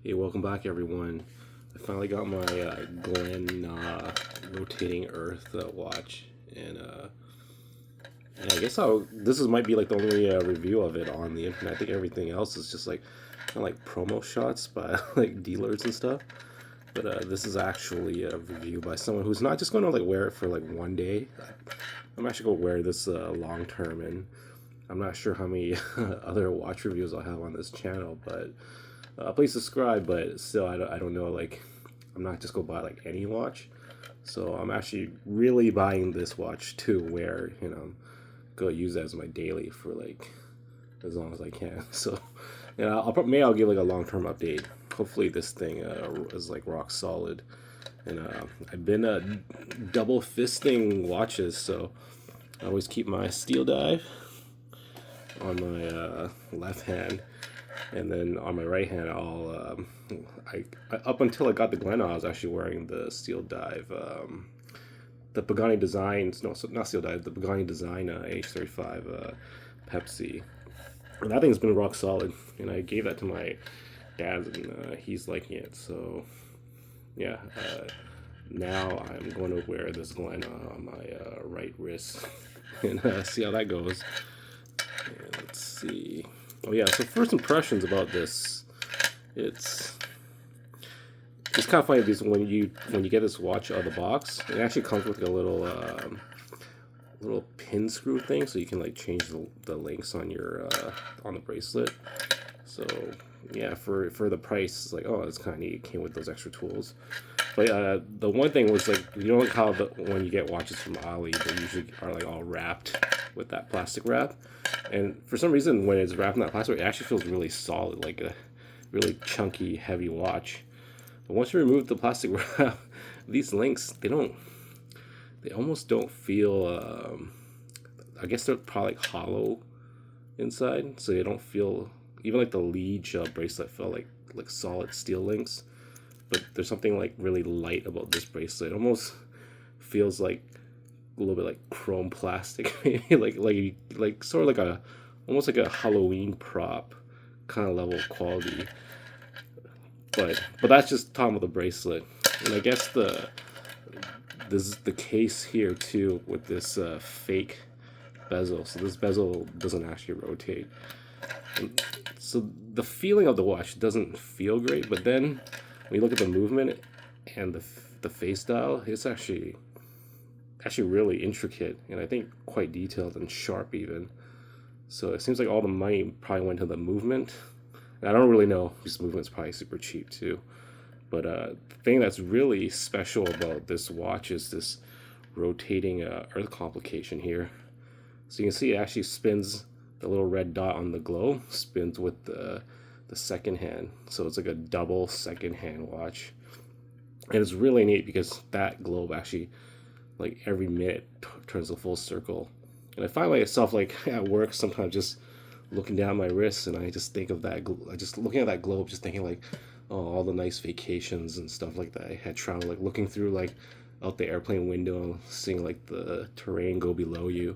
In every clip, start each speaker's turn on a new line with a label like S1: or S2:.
S1: Hey, welcome back, everyone. I finally got my Glenaw rotating Earth watch, and I guess this might be like the only review of it on the internet. I think everything else is just like kind of like promo shots by like dealers and stuff. But this is actually a review by someone who's not just going to like wear it for like one day. I'm actually going to wear this long term, and I'm not sure how many other watch reviews I'll have on this channel, but please subscribe. But still, I don't know. Like, I'm not just going to buy like any watch. So I'm actually really buying this watch to wear. Go use it as my daily for like as long as I can. So, I'll give like a long term update. Hopefully, this thing is like rock solid. And I've been double fisting watches, so I always keep my steel dive on my left hand, and then on my right hand, I up until I got the Glenaw, I was actually wearing the steel dive, the Pagani Designs, no, not steel dive, the Pagani Design H35 Pepsi. And that thing's been rock solid, and I gave that to my dad, and he's liking it. So yeah, now I'm going to wear this Glenaw on my right wrist and see how that goes. And let's see. Oh yeah, so first impressions about this, it's it's kind of funny because when you get this watch out of the box, it actually comes with a little pin screw thing, so you can like change the links on your on the bracelet. So yeah, for the price, it's like, oh, it's kind of neat. It came with those extra tools. But the one thing was like, like how when you get watches from Ali, they usually are like all wrapped with that plastic wrap, and for some reason when it's wrapped in that plastic, it actually feels really solid, like a really chunky, heavy watch. But once you remove the plastic wrap, these links they almost don't feel. I guess they're probably like hollow inside, so they don't feel, even like the Liege bracelet felt like solid steel links. But there's something like really light about this bracelet. It almost feels like a little bit like chrome plastic, maybe like sort of like almost like a Halloween prop kind of level of quality. But that's just talking about the bracelet, and I guess this is the case here too with this fake bezel. So this bezel doesn't actually rotate. And so the feeling of the watch doesn't feel great, but then when you look at the movement and the face dial, it's actually really intricate, and I think quite detailed and sharp even. So it seems like all the money probably went to the movement. And I don't really know, this movement's probably super cheap too. But the thing that's really special about this watch is this rotating earth complication here. So you can see it actually spins. The little red dot on the globe spins with the second hand, so it's like a double second hand watch. And it's really neat because that globe actually, like every minute, turns a full circle. And I find myself like at work sometimes just looking down my wrist, and I just think of that. Just looking at that globe, just thinking like, oh, all the nice vacations and stuff like that I had traveled, like looking through like out the airplane window, seeing like the terrain go below you.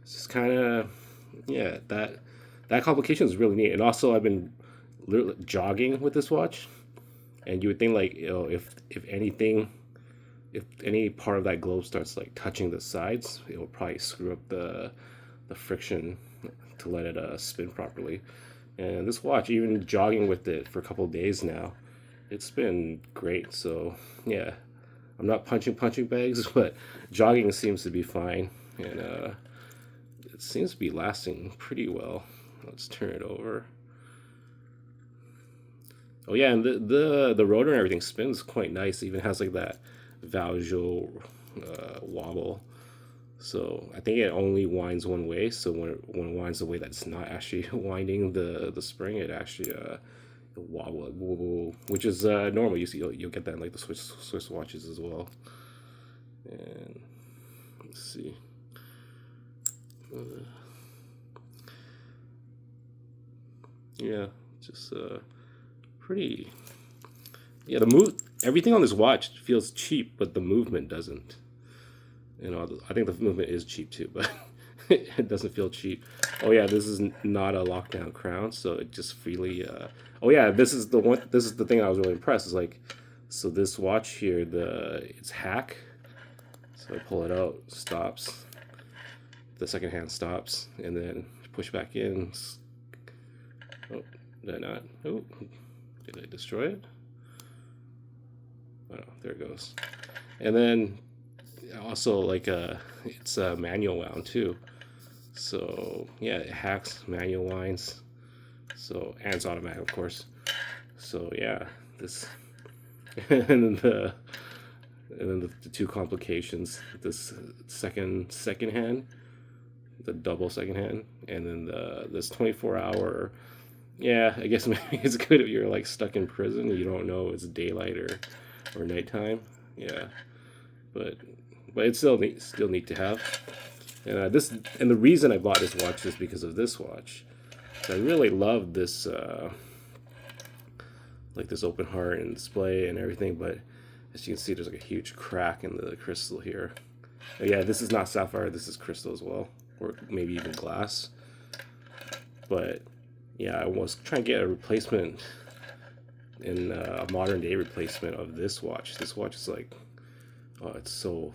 S1: It's just kind of, yeah, that complication is really neat. And also, I've been literally jogging with this watch, and you would think like, if anything, if any part of that globe starts like touching the sides, it will probably screw up the friction to let it spin properly. And this watch, even jogging with it for a couple of days now, it's been great. So yeah, I'm not punching bags, but jogging seems to be fine, and it seems to be lasting pretty well. Let's turn it over. Oh yeah, and the rotor and everything spins quite nice. It even has like that Valjo wobble. So I think it only winds one way. So when it winds the way that's not actually winding the spring, it actually wobble, which is normal. You'll get that in like the Swiss watches as well. And let's see. Yeah, just pretty. Yeah, everything on this watch feels cheap, but the movement doesn't. I think the movement is cheap too, but It doesn't feel cheap. Oh yeah, this is not a lockdown crown, so it just freely. Oh yeah, this is the one. This is the thing I was really impressed. Is like, so this watch here, it's hack. So I pull it out, stops. The second hand stops, and then push back in. Oh, did I not? Oh, did I destroy it? Oh, there it goes. And then also like it's manual wound too. So yeah, it hacks manual winds. So and it's automatic, of course. So yeah, this and then the two complications. This second hand, the double second hand, and then this 24-hour. Yeah, I guess maybe it's good if you're like stuck in prison. You don't know it's daylight or nighttime. Yeah, but it's still neat to have. And the reason I bought this watch is because of this watch. So I really love this like this open heart and display and everything. But as you can see, there's like a huge crack in the crystal here. Oh, yeah, this is not sapphire. This is crystal as well, or maybe even glass. But yeah, I was trying to get a replacement in a modern day replacement of this watch. This watch is like, oh, it's so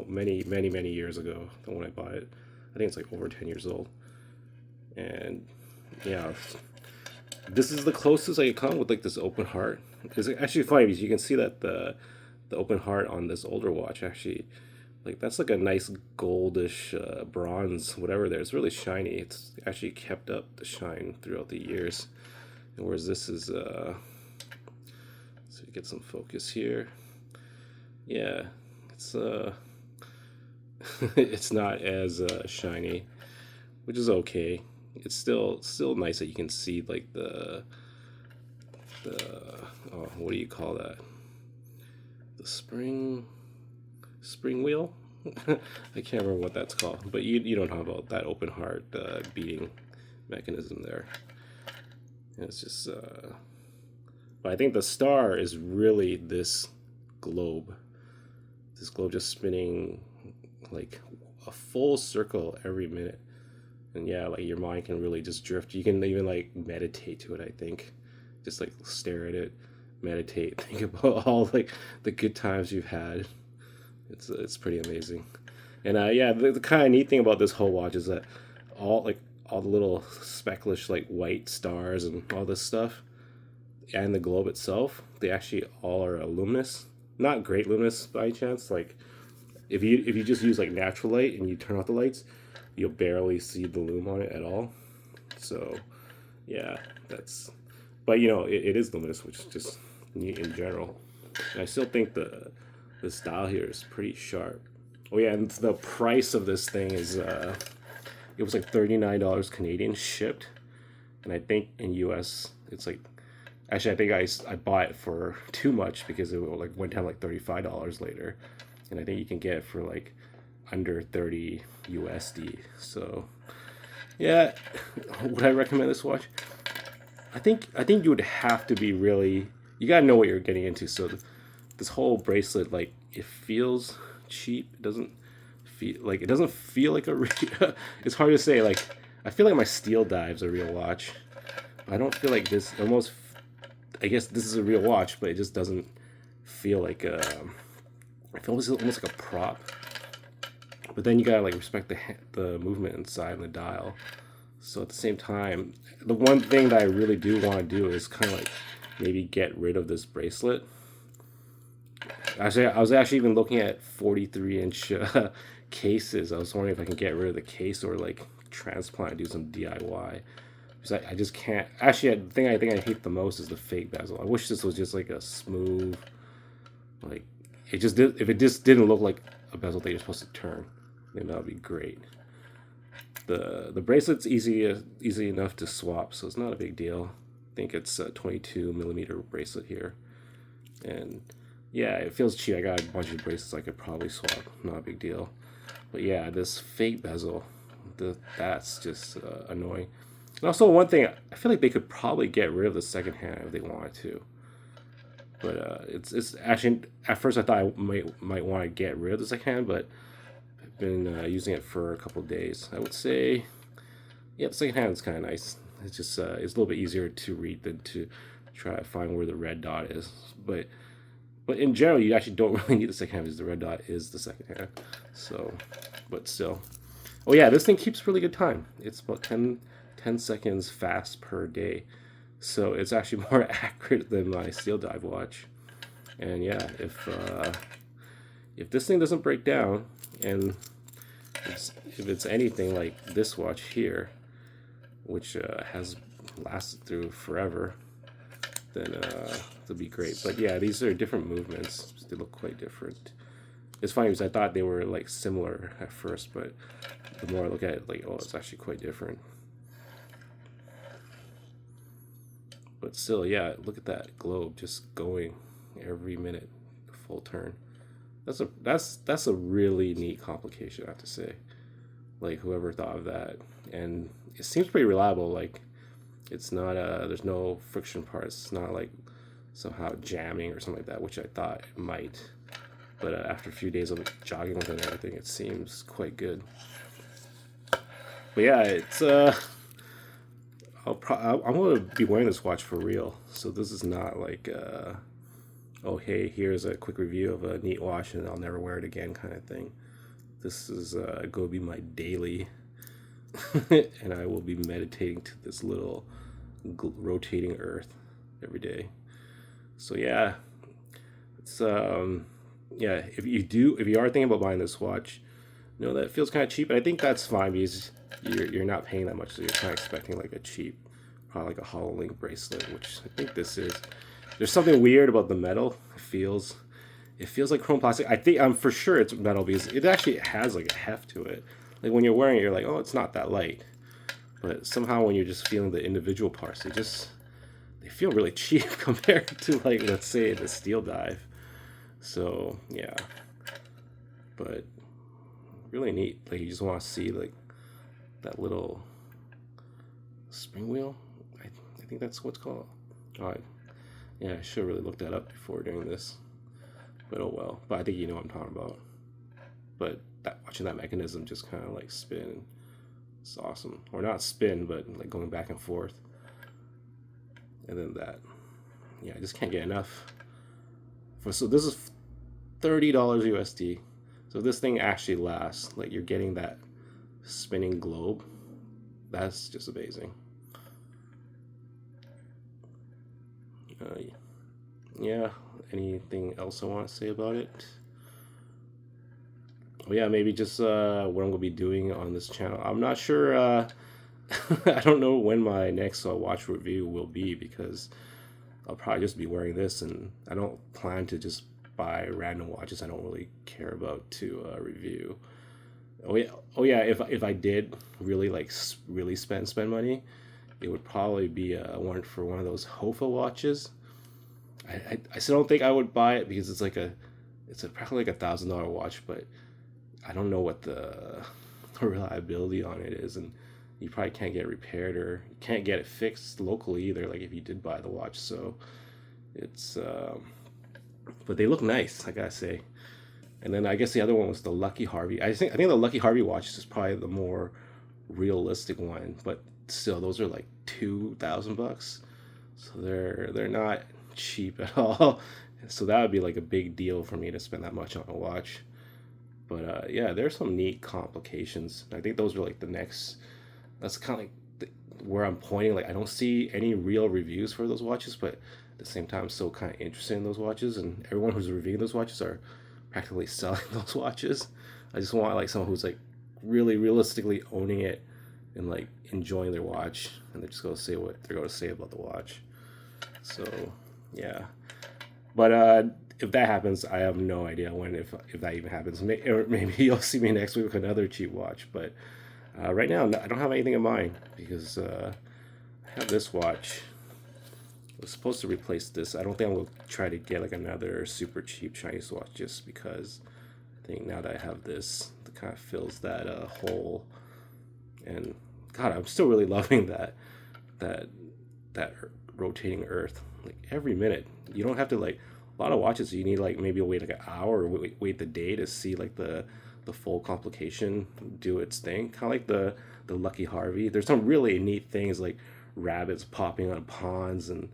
S1: many years ago than when I bought it. I think it's like over 10 years old. And yeah, this is the closest I could come with like this open heart. It's actually funny because you can see that the open heart on this older watch actually, like that's like a nice goldish bronze whatever there. It's really shiny. It's actually kept up the shine throughout the years. And whereas this is so you get some focus here. Yeah, it's it's not as shiny, which is okay. It's still nice that you can see like the oh, what do you call that? The spring wheel. I can't remember what that's called, but you don't have that open heart beating mechanism there. And it's just but I think the star is really this globe. This globe just spinning like a full circle every minute. And yeah, like your mind can really just drift. You can even like meditate to it, I think. Just like stare at it, meditate, think about all like the good times you've had. It's pretty amazing. And yeah, the kind of neat thing about this whole watch is that all the little specklish like white stars and all this stuff and the globe itself, they actually all are luminous. Not great luminous by any chance. Like if you just use like natural light and you turn off the lights, you'll barely see the lume on it at all. So yeah, but you know it is luminous, which is just neat in general. And I still think the style here is pretty sharp. Oh yeah, and the price of this thing is it was like $39 Canadian shipped, and I think in US it's like, actually I think I bought it for too much because it like went down like $35 later, and I think you can get it for like under 30 USD. So yeah, would I recommend this watch? I think you would have to be really, you gotta know what you're getting into. So this whole bracelet, like it feels cheap. It doesn't feel like a real. It's hard to say. Like I feel like my steel dive's a real watch. I don't feel like this. Almost, I guess this is a real watch, but it just doesn't feel like a. It feels almost like a prop. But then you gotta like respect the movement inside and the dial. So at the same time, the one thing that I really do want to do is kind of like maybe get rid of this bracelet. Actually, I was actually even looking at 43-inch cases. I was wondering if I can get rid of the case or like transplant, do some DIY. Because I just can't. Actually, the thing I think I hate the most is the fake bezel. I wish this was just like a smooth, like it just did. If it just didn't look like a bezel that you're supposed to turn, then that would be great. The bracelet's easy enough to swap, so it's not a big deal. I think it's a 22 millimeter bracelet here, and yeah, it feels cheap. I got a bunch of bracelets I could probably swap, not a big deal. But yeah, this fake bezel, that's just annoying. And also one thing, I feel like they could probably get rid of the second hand if they wanted to. But it's actually, at first I thought I might want to get rid of the second hand, but been using it for a couple days. I would say, yeah, the second hand is kind of nice. It's just it's a little bit easier to read than to try to find where the red dot is. But in general, you actually don't really need the second hand because the red dot is the second hand. So, but still. Oh yeah, this thing keeps really good time. It's about 10 seconds fast per day. So it's actually more accurate than my steel dive watch. And yeah, if this thing doesn't break down, and if it's anything like this watch here, which has lasted through forever, then it'll be great. But yeah, these are different movements. They look quite different. It's funny because I thought they were like similar at first, but the more I look at it, like, oh, it's actually quite different. But still, yeah, look at that globe just going every minute, full turn. That's a really neat complication, I have to say. Like, whoever thought of that, and it seems pretty reliable. Like, it's not there's no friction parts. It's not like somehow jamming or something like that, which I thought it might. But after a few days of jogging with it and everything, it seems quite good. But yeah, it's I'm gonna be wearing this watch for real. So this is not like oh hey, here's a quick review of a neat watch and I'll never wear it again kind of thing. This is going to be my daily, and I will be meditating to this little rotating Earth every day. So yeah, it's yeah. If you are thinking about buying this watch, you know that it feels kind of cheap, and I think that's fine because you're not paying that much, so you're kind of expecting like a cheap, probably like a hollow link bracelet, which I think this is. There's something weird about the metal. It feels like chrome plastic. I think I'm for sure it's metal because it actually has like a heft to it. Like when you're wearing it, you're like, oh, it's not that light. But somehow when you're just feeling the individual parts, they feel really cheap compared to like, let's say, the steel dive. So yeah, but really neat. Like you just want to see like that little spring wheel. I think that's what's called. All right. Yeah, I should have really looked that up before doing this. But oh well. But I think you know what I'm talking about. But watching that mechanism just kind of like spin, it's awesome. Or not spin, but like going back and forth. And then that. Yeah, I just can't get enough. So this is $30 USD. So this thing actually lasts. Like you're getting that spinning globe. That's just amazing. Yeah, anything else I want to say about it? Oh yeah, maybe just what I'm going to be doing on this channel. I'm not sure, I don't know when my next watch review will be because I'll probably just be wearing this, and I don't plan to just buy random watches I don't really care about to review. Oh yeah, if I did really like really spend money, it would probably be one of those Hofa watches. I still don't think I would buy it because it's practically like $1,000 watch, but I don't know what the reliability on it is, and you probably can't get it repaired or you can't get it fixed locally either. Like if you did buy the watch, so it's but they look nice, I gotta say. And then I guess the other one was the Lucky Harvey. I think the Lucky Harvey watch is probably the more realistic one, but still, those are like $2,000, so they're not cheap at all. So that would be like a big deal for me to spend that much on a watch. But yeah, there's some neat complications. I think those are like the next. That's kind of like where I'm pointing. Like I don't see any real reviews for those watches, but at the same time, I'm still kind of interested in those watches, and everyone who's reviewing those watches are practically selling those watches. I just want like someone who's like really realistically owning it and like enjoying their watch, and they're just going to say what they're going to say about the watch. So yeah, but if that happens, I have no idea when, if that even happens. Or maybe you'll see me next week with another cheap watch, but right now I don't have anything in mind because I have this watch. I was supposed to replace this. I don't think I'm going to try to get like another super cheap Chinese watch just because I think now that I have this, it kind of fills that hole. And God, I'm still really loving that rotating Earth. Like every minute, you don't have to like a lot of watches. You need like maybe wait like an hour or wait the day to see like the the full complication do its thing, kind of like the Lucky Harvey. There's some really neat things like rabbits popping out of ponds and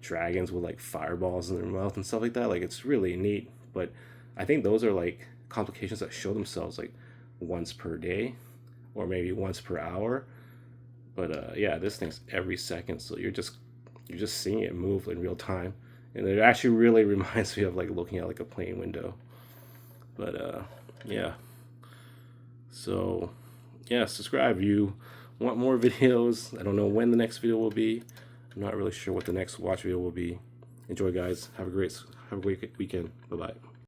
S1: dragons with like fireballs in their mouth and stuff like that. Like it's really neat, but I think those are like complications that show themselves like once per day or maybe once per hour. But yeah, this thing's every second, so you're just seeing it move in real time, and it actually really reminds me of like looking at like a plane window. But yeah, so yeah, subscribe if you want more videos. I don't know when the next video will be. I'm not really sure what the next watch video will be. Enjoy, guys. Have a great weekend. Bye bye.